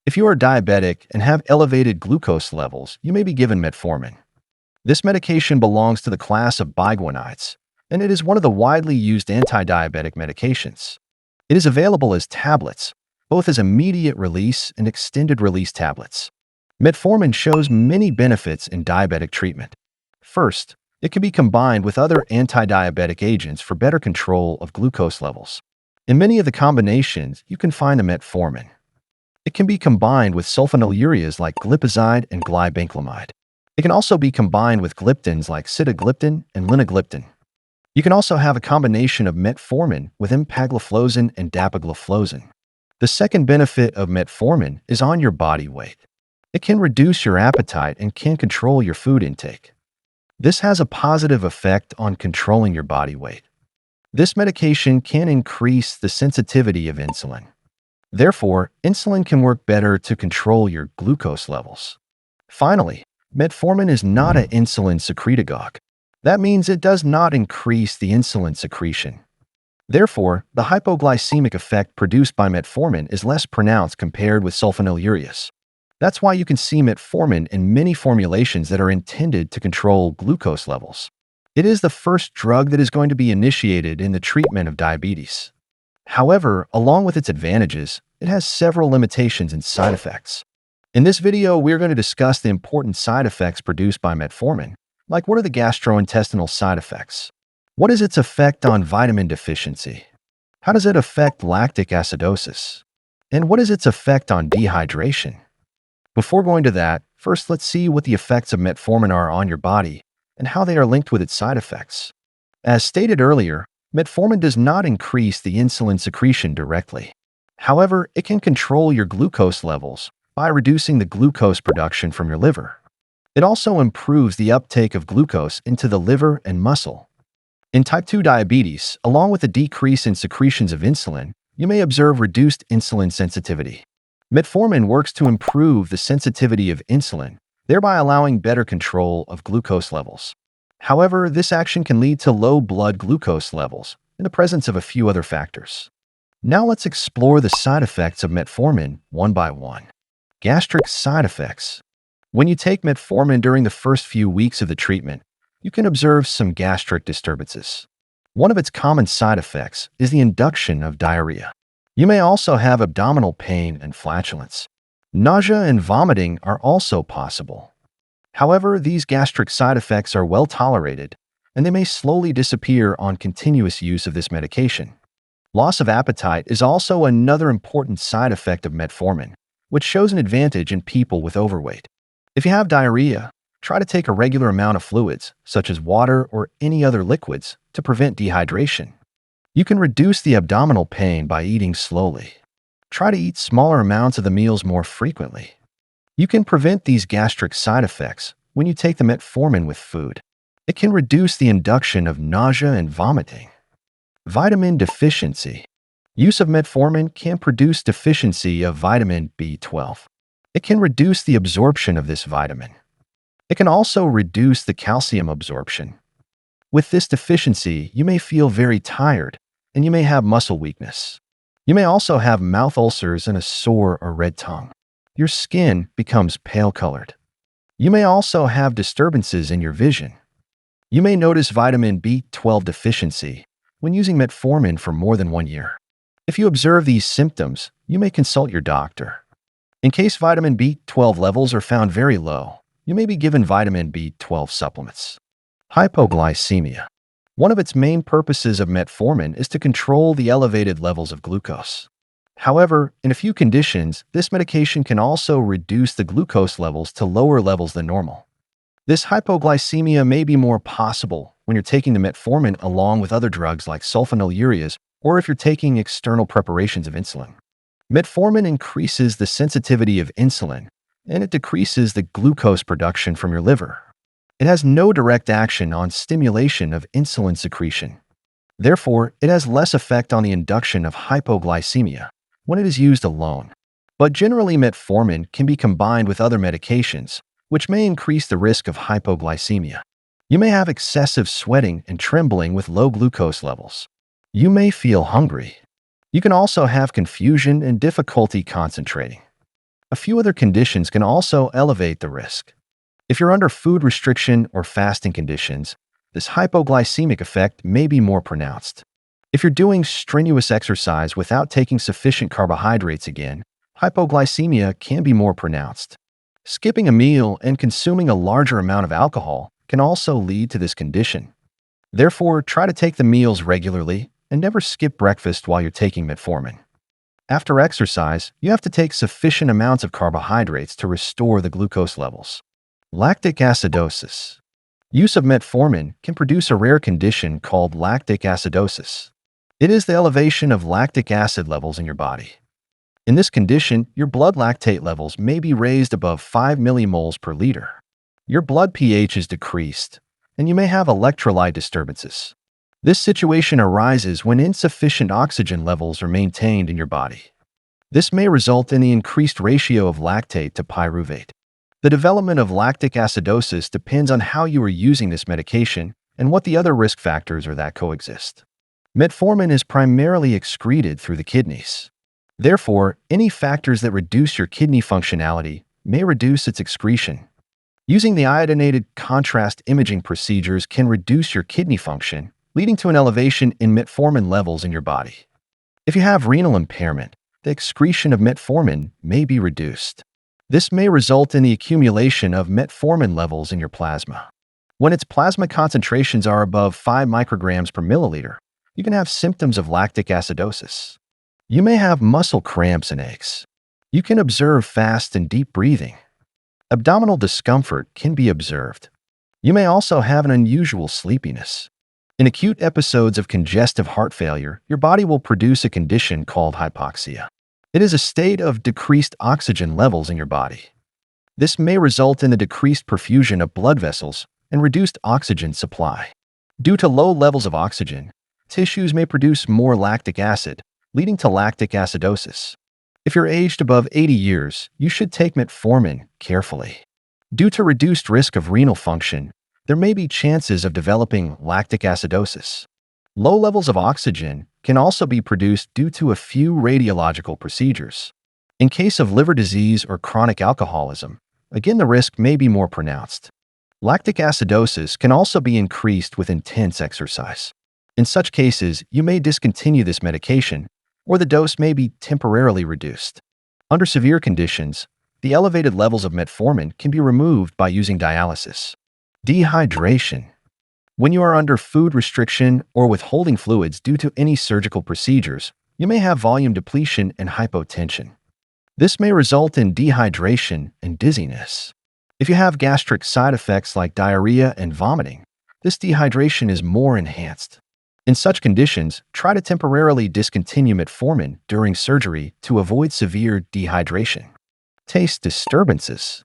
If you are diabetic and have elevated glucose levels, you may be given metformin. This medication belongs to the class of biguanides, and it is one of the widely used anti-diabetic medications. It is available as tablets, both as immediate release and extended release tablets. Metformin shows many benefits in diabetic treatment. First, it can be combined with other anti-diabetic agents for better control of glucose levels. In many of the combinations, you can find the metformin. It can be combined with sulfonylureas like glipizide and glibenclamide. It can also be combined with gliptins like sitagliptin and linagliptin. You can also have a combination of metformin with empagliflozin and dapagliflozin. The second benefit of metformin is on your body weight. It can reduce your appetite and can control your food intake. This has a positive effect on controlling your body weight. This medication can increase the sensitivity of insulin. Therefore, insulin can work better to control your glucose levels. Finally, metformin is not an insulin secretagogue. That means it does not increase the insulin secretion. Therefore, the hypoglycemic effect produced by metformin is less pronounced compared with sulfonylureas. That's why you can see metformin in many formulations that are intended to control glucose levels. It is the first drug that is going to be initiated in the treatment of diabetes. However, along with its advantages, it has several limitations and side effects. In this video, we're going to discuss the important side effects produced by metformin, like what are the gastrointestinal side effects? What is its effect on vitamin deficiency? How does it affect lactic acidosis? And what is its effect on dehydration? Before going to that, first let's see what the effects of metformin are on your body and how they are linked with its side effects. As stated earlier, metformin does not increase the insulin secretion directly. However, it can control your glucose levels by reducing the glucose production from your liver. It also improves the uptake of glucose into the liver and muscle. In type 2 diabetes, along with a decrease in secretions of insulin, you may observe reduced insulin sensitivity. Metformin works to improve the sensitivity of insulin, thereby allowing better control of glucose levels. However, this action can lead to low blood glucose levels in the presence of a few other factors. Now let's explore the side effects of metformin one by one. Gastric side effects. When you take metformin during the first few weeks of the treatment, you can observe some gastric disturbances. One of its common side effects is the induction of diarrhea. You may also have abdominal pain and flatulence. Nausea and vomiting are also possible. However, these gastric side effects are well tolerated, and they may slowly disappear on continuous use of this medication. Loss of appetite is also another important side effect of metformin, which shows an advantage in people with overweight. If you have diarrhea, try to take a regular amount of fluids, such as water or any other liquids, to prevent dehydration. You can reduce the abdominal pain by eating slowly. Try to eat smaller amounts of the meals more frequently. You can prevent these gastric side effects when you take the metformin with food. It can reduce the induction of nausea and vomiting. Vitamin deficiency. Use of metformin can produce deficiency of vitamin B12. It can reduce the absorption of this vitamin. It can also reduce the calcium absorption. With this deficiency, you may feel very tired, and you may have muscle weakness. You may also have mouth ulcers and a sore or red tongue. Your skin becomes pale-colored. You may also have disturbances in your vision. You may notice vitamin B12 deficiency when using metformin for more than 1 year. If you observe these symptoms, you may consult your doctor. In case vitamin B12 levels are found very low, you may be given vitamin B12 supplements. Hypoglycemia. One of its main purposes of metformin is to control the elevated levels of glucose. However, in a few conditions, this medication can also reduce the glucose levels to lower levels than normal. This hypoglycemia may be more possible when you're taking the metformin along with other drugs like sulfonylureas or if you're taking external preparations of insulin. Metformin increases the sensitivity of insulin, and it decreases the glucose production from your liver. It has no direct action on stimulation of insulin secretion. Therefore, it has less effect on the induction of hypoglycemia when it is used alone. But generally, metformin can be combined with other medications, which may increase the risk of hypoglycemia. You may have excessive sweating and trembling with low glucose levels. You may feel hungry. You can also have confusion and difficulty concentrating. A few other conditions can also elevate the risk. If you're under food restriction or fasting conditions, this hypoglycemic effect may be more pronounced. If you're doing strenuous exercise without taking sufficient carbohydrates again, hypoglycemia can be more pronounced. Skipping a meal and consuming a larger amount of alcohol can also lead to this condition. Therefore, try to take the meals regularly and never skip breakfast while you're taking metformin. After exercise, you have to take sufficient amounts of carbohydrates to restore the glucose levels. Lactic acidosis. Use of metformin can produce a rare condition called lactic acidosis. It is the elevation of lactic acid levels in your body. In this condition, your blood lactate levels may be raised above 5 millimoles per liter. Your blood pH is decreased, and you may have electrolyte disturbances. This situation arises when insufficient oxygen levels are maintained in your body. This may result in the increased ratio of lactate to pyruvate. The development of lactic acidosis depends on how you are using this medication and what the other risk factors are that coexist. Metformin is primarily excreted through the kidneys. Therefore, any factors that reduce your kidney functionality may reduce its excretion. Using the iodinated contrast imaging procedures can reduce your kidney function, leading to an elevation in metformin levels in your body. If you have renal impairment, the excretion of metformin may be reduced. This may result in the accumulation of metformin levels in your plasma. When its plasma concentrations are above 5 micrograms per milliliter, you can have symptoms of lactic acidosis. You may have muscle cramps and aches. You can observe fast and deep breathing. Abdominal discomfort can be observed. You may also have an unusual sleepiness. In acute episodes of congestive heart failure, your body will produce a condition called hypoxia. It is a state of decreased oxygen levels in your body. This may result in the decreased perfusion of blood vessels and reduced oxygen supply. Due to low levels of oxygen, tissues may produce more lactic acid, leading to lactic acidosis. If you're aged above 80 years, you should take metformin carefully. Due to reduced risk of renal function, there may be chances of developing lactic acidosis. Low levels of oxygen can also be produced due to a few radiological procedures. In case of liver disease or chronic alcoholism, again the risk may be more pronounced. Lactic acidosis can also be increased with intense exercise. In such cases, you may discontinue this medication, or the dose may be temporarily reduced. Under severe conditions, the elevated levels of metformin can be removed by using dialysis. Dehydration. When you are under food restriction or withholding fluids due to any surgical procedures, you may have volume depletion and hypotension. This may result in dehydration and dizziness. If you have gastric side effects like diarrhea and vomiting, this dehydration is more enhanced. In such conditions, try to temporarily discontinue metformin during surgery to avoid severe dehydration. Taste disturbances.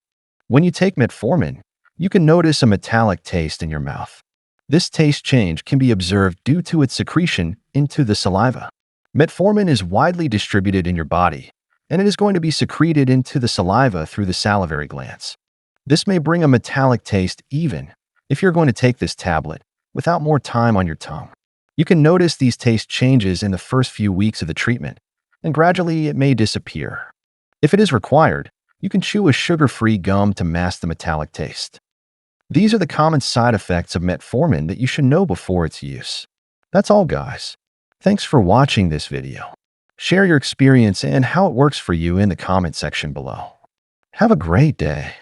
When you take metformin, you can notice a metallic taste in your mouth. This taste change can be observed due to its secretion into the saliva. Metformin is widely distributed in your body, and it is going to be secreted into the saliva through the salivary glands. This may bring a metallic taste even if you're going to take this tablet without more time on your tongue. You can notice these taste changes in the first few weeks of the treatment, and gradually it may disappear. If it is required, you can chew a sugar-free gum to mask the metallic taste. These are the common side effects of metformin that you should know before its use. That's all, guys. Thanks for watching this video. Share your experience and how it works for you in the comment section below. Have a great day.